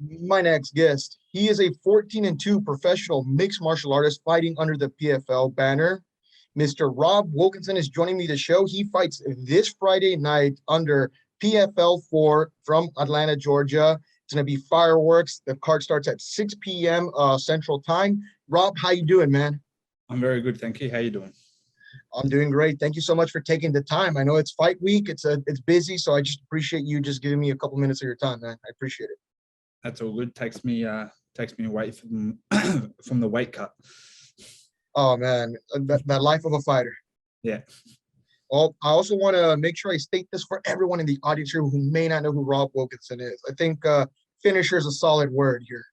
My next guest, he is a 14-2 professional mixed martial artist fighting under the PFL banner. Mr. Rob Wilkinson is joining me to show. He fights this Friday night under PFL 4 from Atlanta, Georgia. It's going to be fireworks. The card starts at 6 p.m. Central Time. Rob, how you doing, man? I'm very good, thank you. How you doing? I'm doing great. Thank you so much for taking the time. I know it's fight week. It's busy, so I just appreciate you just giving me a couple minutes of your time, man. I appreciate it. That's all good. Takes me away from from the weight cut. Oh man, that life of a fighter. Yeah. Well, I also want to make sure I state this for everyone in the audience here who may not know who Rob Wilkinson is. I think finisher is a solid word here.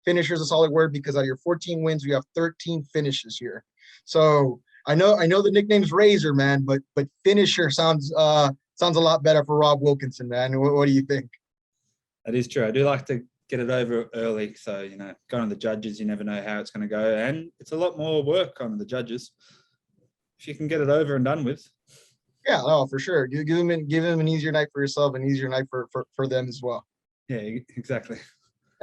Finisher is a solid word because out of your 14 wins, we have 13 finishes here. So I know the nickname's Razor, man, but finisher sounds a lot better for Rob Wilkinson, man. What do you think? That is true. I do like to get it over early. So, going to the judges, you never know how it's going to go. And it's a lot more work on the judges. If you can get it over and done with. Yeah, no, for sure. Give them an easier night for yourself, an easier night for them as well. Yeah, exactly.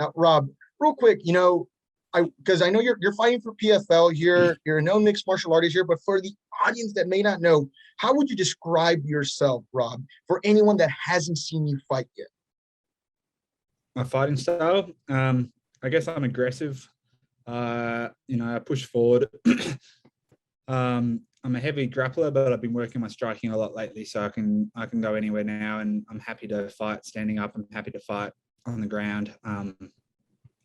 Now, Rob, real quick, because I know you're fighting for PFL here. You're a known mixed martial artist here, but for the audience that may not know, how would you describe yourself, Rob, for anyone that hasn't seen you fight yet? My fighting style, I guess I'm aggressive. I push forward. I'm a heavy grappler, but I've been working my striking a lot lately, so I can go anywhere now, and I'm happy to fight standing up. I'm happy to fight on the ground.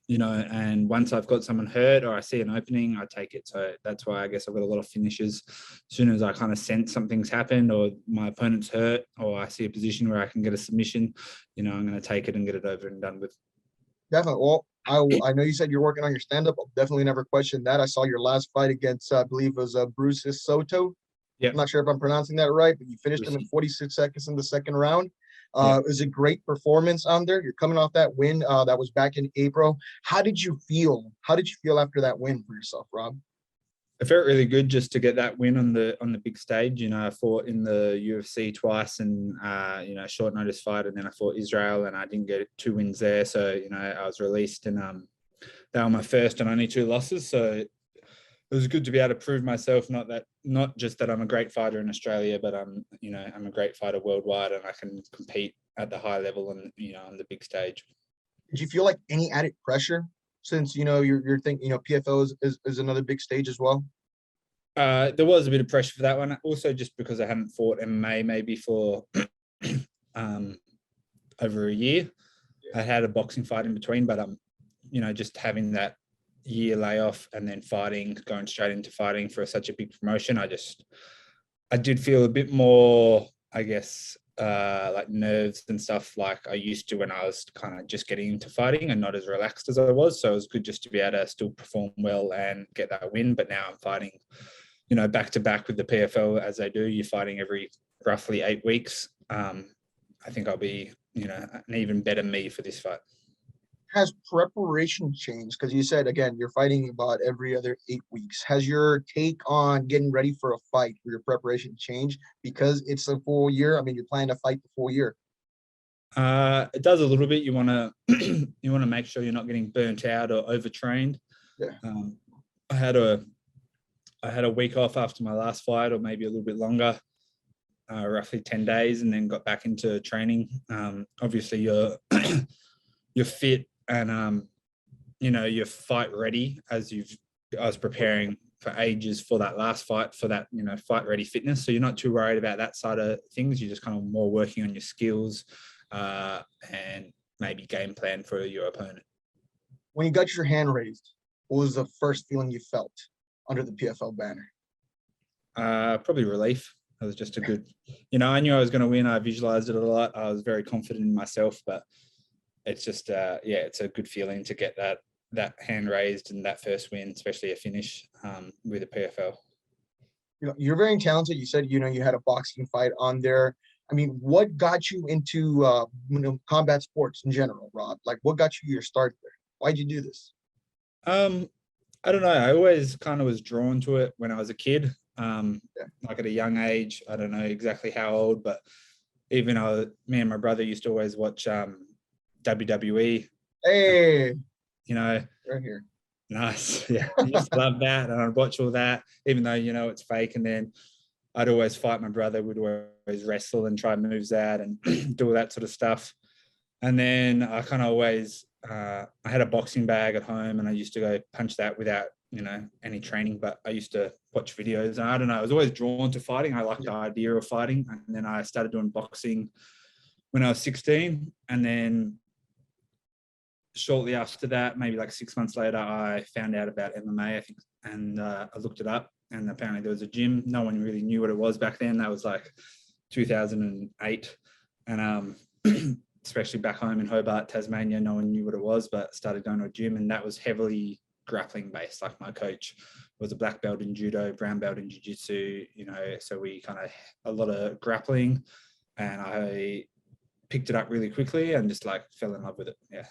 And once I've got someone hurt or I see an opening, I take it. So that's why I guess I've got a lot of finishes. As soon as I kind of sense something's happened or my opponent's hurt or I see a position where I can get a submission, I'm going to take it and get it over and done with. Definitely. Well, I know you said you're working on your stand-up. I'll definitely never question that. I saw your last fight against, I believe it was Bruce Souto. Yeah. I'm not sure if I'm pronouncing that right, but you finished him in 46 seconds in the second round. It was a great performance on there. You're coming off that win that was back in April. How did you feel? How did you feel after that win for yourself, Rob? It felt really good just to get that win on the big stage. I fought in the UFC twice and, short notice fight. And then I fought Israel and I didn't get 2 wins there. So, I was released and they were my first and only 2 losses. So it was good to be able to prove myself, not just that I'm a great fighter in Australia, but I'm a great fighter worldwide and I can compete at the high level and, on the big stage. Did you feel like any added pressure since, you're thinking, PFL is another big stage as well? There was a bit of pressure for that one. Also just because I hadn't fought MMA maybe for over a year. I had a boxing fight in between, but just having that year layoff and then going straight into fighting for such a big promotion, I did feel a bit more, I guess, like nerves and stuff like I used to when I was kind of just getting into fighting and not as relaxed as I was. So it was good just to be able to still perform well and get that win. But now I'm fighting, back to back with the PFL as they do. You're fighting every roughly 8 weeks. I think I'll be, an even better me for this fight. Has preparation changed? Because you said, again, you're fighting about every other 8 weeks. Has your take on getting ready for a fight or your preparation changed because it's a full year? I mean, you're planning to fight the full year. It does a little bit. You want to make sure you're not getting burnt out or overtrained. Yeah. I had a week off after my last fight, or maybe a little bit longer, roughly 10 days, and then got back into training. Obviously, you're fit and you're fight ready I was preparing for ages for that last fight for that fight ready fitness, so you're not too worried about that side of things. You're just kind of more working on your skills and maybe game plan for your opponent. When you got your hand raised, what was the first feeling you felt under the PFL banner? Probably relief. It was just a good, I knew I was going to win. I visualized it a lot. I was very confident in myself, but it's just, it's a good feeling to get that hand raised and that first win, especially a finish with the PFL. You're very talented. You said, you had a boxing fight on there. I mean, what got you into, combat sports in general, Rob? Like, what got you your start there? Why'd you do this? I don't know. I always kind of was drawn to it when I was a kid. Like at a young age, I don't know exactly how old, but even me and my brother used to always watch WWE. Hey, You know, right here. nice. Yeah. I used to love that. And I'd watch all that, even though, it's fake. And then I'd always fight my brother, would always wrestle and try moves out and do all that sort of stuff. And then I kind of always, I had a boxing bag at home and I used to go punch that without, any training, but I used to watch videos. And I don't know, I was always drawn to fighting. I liked the idea of fighting. And then I started doing boxing when I was 16. And then shortly after that, maybe like 6 months later, I found out about MMA, I think, and I looked it up. And apparently there was a gym. No one really knew what it was back then. That was like 2008. And especially back home in Hobart, Tasmania, no one knew what it was, but started going to a gym, and that was heavily grappling based. Like my coach was a black belt in judo, brown belt in jiu-jitsu, so we kind of a lot of grappling, and I picked it up really quickly and just like fell in love with it. Yeah.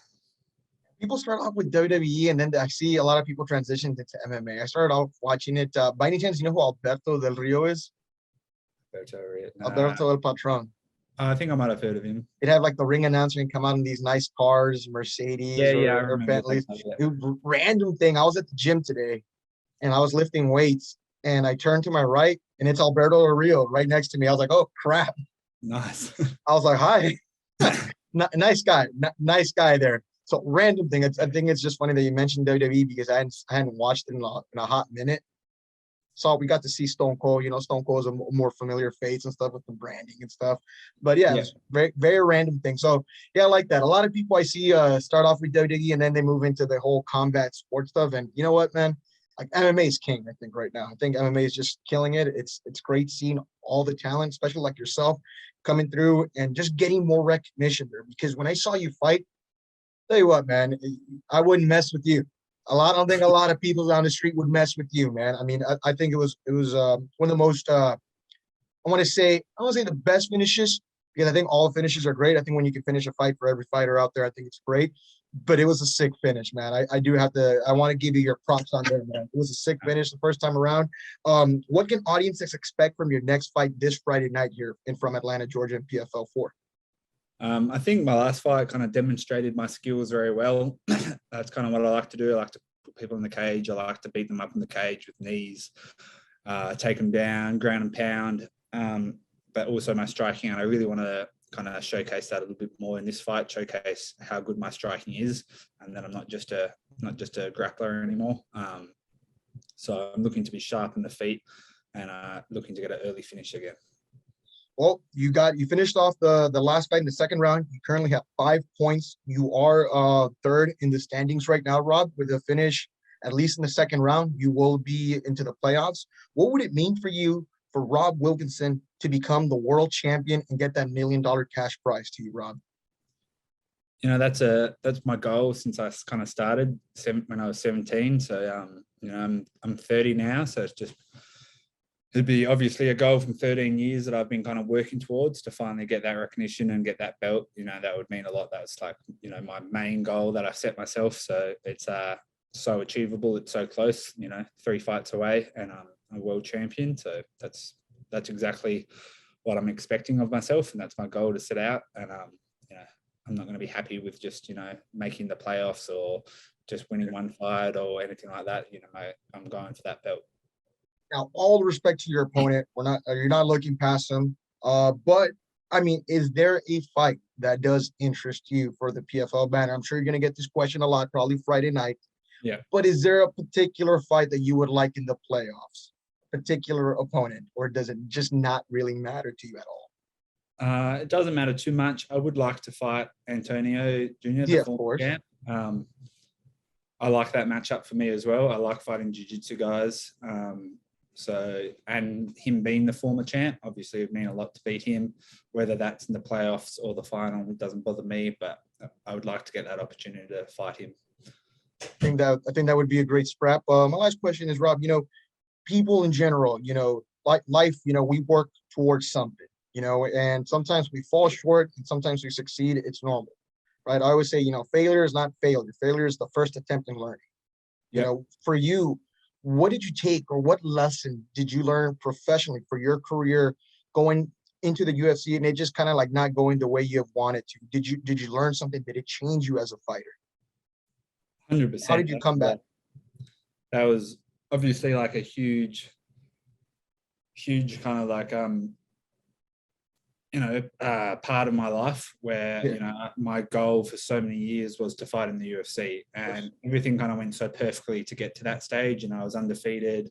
People start off with WWE, and then I see a lot of people transition into MMA. I started off watching it. By any chance, you know who Alberto Del Rio is? Alberto El Patron. I think I might have heard of him. It had like the ring announcer and come out in these nice cars, Mercedes or Bentleys. Random thing. I was at the gym today and I was lifting weights and I turned to my right and it's Alberto Del Rio right next to me. I was like, oh crap. Nice. I was like, hi. Nice guy. Nice guy there. So random thing. I think it's just funny that you mentioned WWE because I hadn't watched it in a hot minute. So we got to see Stone Cold. Stone Cold is a more familiar face and stuff with the branding and stuff. But yeah, it's very, very random thing. So yeah, I like that. A lot of people I see start off with WWE and then they move into the whole combat sports stuff. And you know what, man? Like MMA is king, I think, right now. I think MMA is just killing it. It's great seeing all the talent, especially like yourself, coming through and just getting more recognition there. Because when I saw you fight, tell you what, man, I wouldn't mess with you. I don't think a lot of people down the street would mess with you, man. I mean, I think it was one of the most I want to say the best finishes because I think all finishes are great. I think when you can finish a fight for every fighter out there, I think it's great. But it was a sick finish, man. I want to give you your props on there, man. It was a sick finish the first time around. What can audiences expect from your next fight this Friday night here from Atlanta, Georgia, in PFL 4? I think my last fight kind of demonstrated my skills very well. That's kind of what I like to do. I like to put people in the cage. I like to beat them up in the cage with knees, take them down, ground and pound, but also my striking. And I really want to kind of showcase that a little bit more in this fight, showcase how good my striking is, and that I'm not just a grappler anymore. So I'm looking to be sharp in the feet and looking to get an early finish again. Well, you finished off the last fight in the second round. You currently have 5 points. You are third in the standings right now, Rob. With a finish, at least in the second round, you will be into the playoffs. What would it mean for you, for Rob Wilkinson, to become the world champion and get that $1 million cash prize to you, Rob? That's my goal since I kind of started when I was 17. So I'm 30 now, so it's just. It'd be obviously a goal from 13 years that I've been kind of working towards to finally get that recognition and get that belt. That would mean a lot. That's like, my main goal that I set myself. So it's so achievable. It's so close, 3 fights away and I'm a world champion. So that's exactly what I'm expecting of myself. And that's my goal to set out. And, I'm not going to be happy with just, making the playoffs or just winning one fight or anything like that. I'm going for that belt. Now, all respect to your opponent, you're not looking past him. But I mean, is there a fight that does interest you for the PFL banner? I'm sure you're going to get this question a lot, probably Friday night. Yeah. But is there a particular fight that you would like in the playoffs? Particular opponent, or does it just not really matter to you at all? It doesn't matter too much. I would like to fight Antonio Jr. Yeah, of course. Champ. I like that matchup for me as well. I like fighting jiu-jitsu guys. And him being the former champ, obviously it would mean a lot to beat him, whether that's in the playoffs or the final, it doesn't bother me, but I would like to get that opportunity to fight him. I think that would be a great scrap. My last question is, Rob, people in general, like life, we work towards something, and sometimes we fall short and sometimes we succeed. It's normal, right? I always say, failure is not failure. Failure is the first attempt in learning. For you, what did you take or what lesson did you learn professionally for your career going into the UFC and it just kind of like not going the way you have wanted to? Did you learn something? Did it change you as a fighter? 100%. How did you come back? That was obviously like a huge kind of like part of my life where my goal for so many years was to fight in the UFC, and everything kind of went so perfectly to get to that stage. I was undefeated.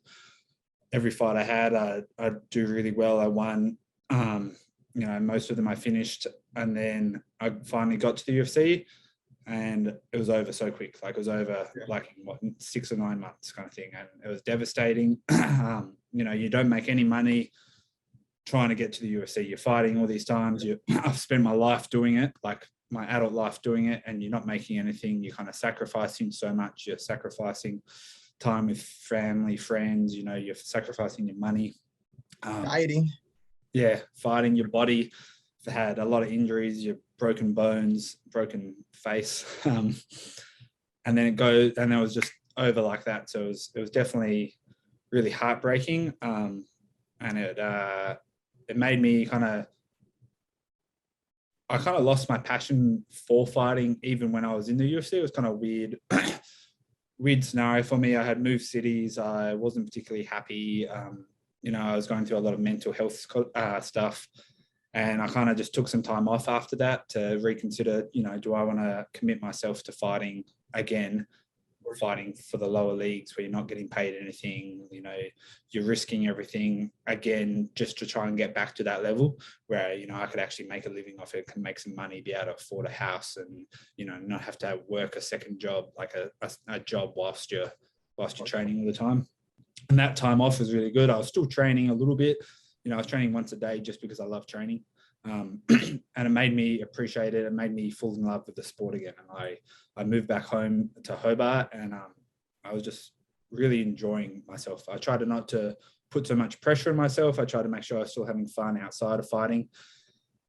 Every fight I had, I'd do really well. I won. Most of them I finished, and then I finally got to the UFC, and it was over so quick. Like, it was over like in 6 or 9 months kind of thing, and it was devastating. You don't make any money trying to get to the UFC. You're fighting all these times. I've spent my life doing it, like my adult life doing it, and you're not making anything. You're kind of sacrificing so much. You're sacrificing time with family, friends. You're sacrificing your money. Dieting. Yeah, fighting your body. I've had a lot of injuries. Your broken bones, broken face, and then it was just over like that. So it was definitely really heartbreaking, and it made me I kind of lost my passion for fighting even when I was in the UFC. It was kind of weird scenario for me. I had moved cities. I wasn't particularly happy. I was going through a lot of mental health stuff. And I kind of just took some time off after that to reconsider, do I want to commit myself to fighting again, or fighting for the lower leagues where you're not getting paid anything, you're risking everything again just to try and get back to that level where, I could actually make a living off it, can make some money, be able to afford a house, and, not have to work a second job, like a job whilst you're training all the time. And that time off was really good. I was still training a little bit. I was training once a day just because I love training. And it made me appreciate it. It made me fall in love with the sport again. And I moved back home to Hobart, and I was just really enjoying myself. I tried not to put so much pressure on myself. I tried to make sure I was still having fun outside of fighting.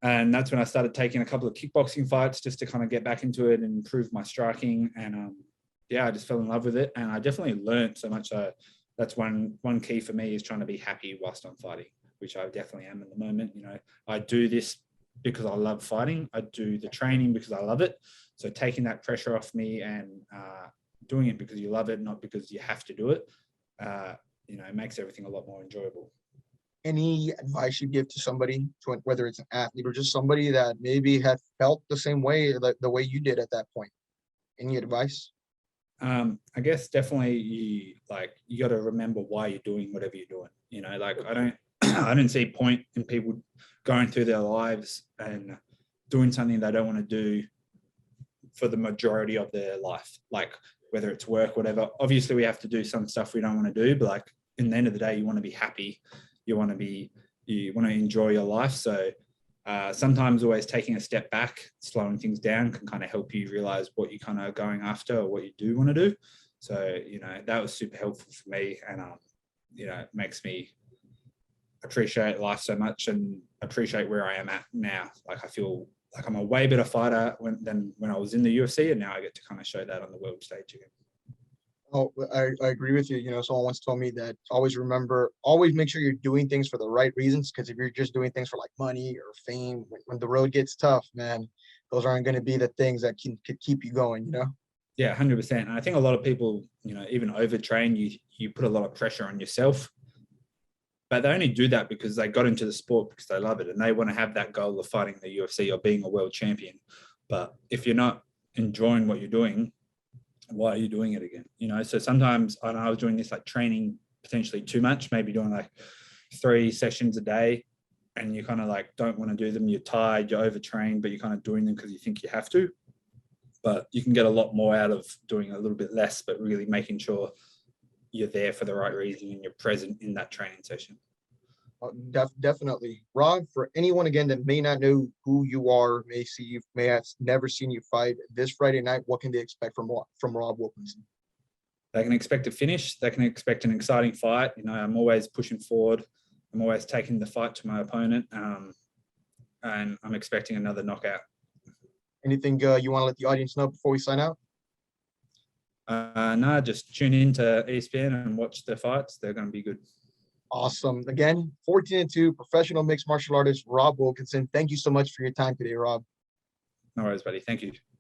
And that's when I started taking a couple of kickboxing fights just to kind of get back into it and improve my striking. And I just fell in love with it. And I definitely learned so much. That's one key for me, is trying to be happy whilst I'm fighting, which I definitely am at the moment. I do this because I love fighting. I do the training because I love it. So taking that pressure off me and doing it because you love it, not because you have to do it, it makes everything a lot more enjoyable. Any advice you give to somebody, whether it's an athlete or just somebody that maybe had felt the same way, like the way you did at that point? Any advice? I guess definitely you got to remember why you're doing whatever you're doing. I don't see point in people going through their lives and doing something they don't want to do for the majority of their life, like whether it's work, whatever. Obviously we have to do some stuff we don't want to do, but like in the end of the day, you want to be happy. You want to enjoy your life. So sometimes always taking a step back, slowing things down can kind of help you realize what you kind of going after or what you do want to do. So, that was super helpful for me, and, it makes me appreciate life so much and appreciate where I am at now. Like, I feel like I'm a way better fighter than when I was in the UFC, and now I get to kind of show that on the world stage again. Oh, I agree with you. Someone once told me that always make sure you're doing things for the right reasons. Because if you're just doing things for like money or fame, when the road gets tough, man, those aren't going to be the things that could keep you going, Yeah, 100%. And I think a lot of people, even overtrain, you put a lot of pressure on yourself. But they only do that because they got into the sport because they love it and they want to have that goal of fighting the UFC or being a world champion. But if you're not enjoying what you're doing, why are you doing it again? So sometimes I was doing this like training potentially too much, maybe doing like 3 sessions a day, and you kind of like don't want to do them. You're tired, you're overtrained, but you're kind of doing them because you think you have to. But you can get a lot more out of doing a little bit less, but really making sure you're there for the right reason and you're present in that training session. Definitely. Rob, for anyone again that may not know who you are, may have never seen you fight, this Friday night, what can they expect from Rob Wilkinson? They can expect a finish. They can expect an exciting fight. I'm always pushing forward. I'm always taking the fight to my opponent, and I'm expecting another knockout. Anything you want to let the audience know before we sign out? No, just tune in to ESPN and watch the fights. They're going to be good. Awesome. Again, 14-2 professional mixed martial artist Rob Wilkinson. Thank you so much for your time today, Rob. No worries, buddy. Thank you.